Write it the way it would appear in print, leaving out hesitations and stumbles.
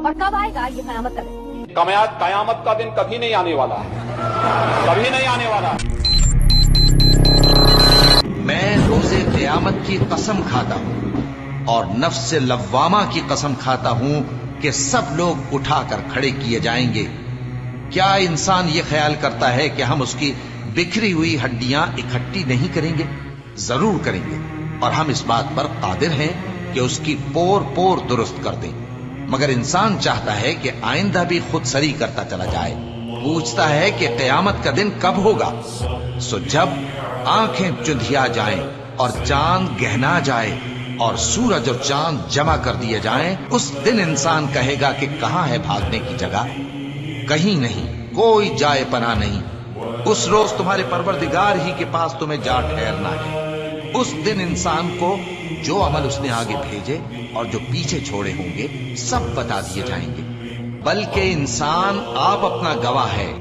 اور کب آئے گا یہ قیامت کا دن؟ قیامت کا دن کبھی نہیں آنے والا ہے، کبھی نہیں آنے والا ہے۔ میں روز قیامت کی قسم کھاتا ہوں اور نفس لوامہ کی قسم کھاتا ہوں کہ سب لوگ اٹھا کر کھڑے کیے جائیں گے۔ کیا انسان یہ خیال کرتا ہے کہ ہم اس کی بکھری ہوئی ہڈیاں اکٹھی نہیں کریں گے؟ ضرور کریں گے، اور ہم اس بات پر قادر ہیں کہ اس کی پور پور درست کر دیں۔ مگر انسان چاہتا ہے کہ آئندہ بھی خود سری کرتا چلا جائے، پوچھتا ہے کہ قیامت کا دن کب ہوگا۔ سو جب آنکھیں چندھیا جائیں اور چاند گہنا جائے اور سورج اور چاند جمع کر دیے جائیں، اس دن انسان کہے گا کہ کہاں ہے بھاگنے کی جگہ؟ کہیں نہیں، کوئی جائے پناہ نہیں۔ اس روز تمہارے پروردگار ہی کے پاس تمہیں جا ٹھہرنا ہے۔ اس دن انسان کو جو عمل اس نے آگے بھیجے اور جو پیچھے چھوڑے ہوں گے سب بتا دیے جائیں گے، بلکہ انسان آپ اپنا گواہ ہے۔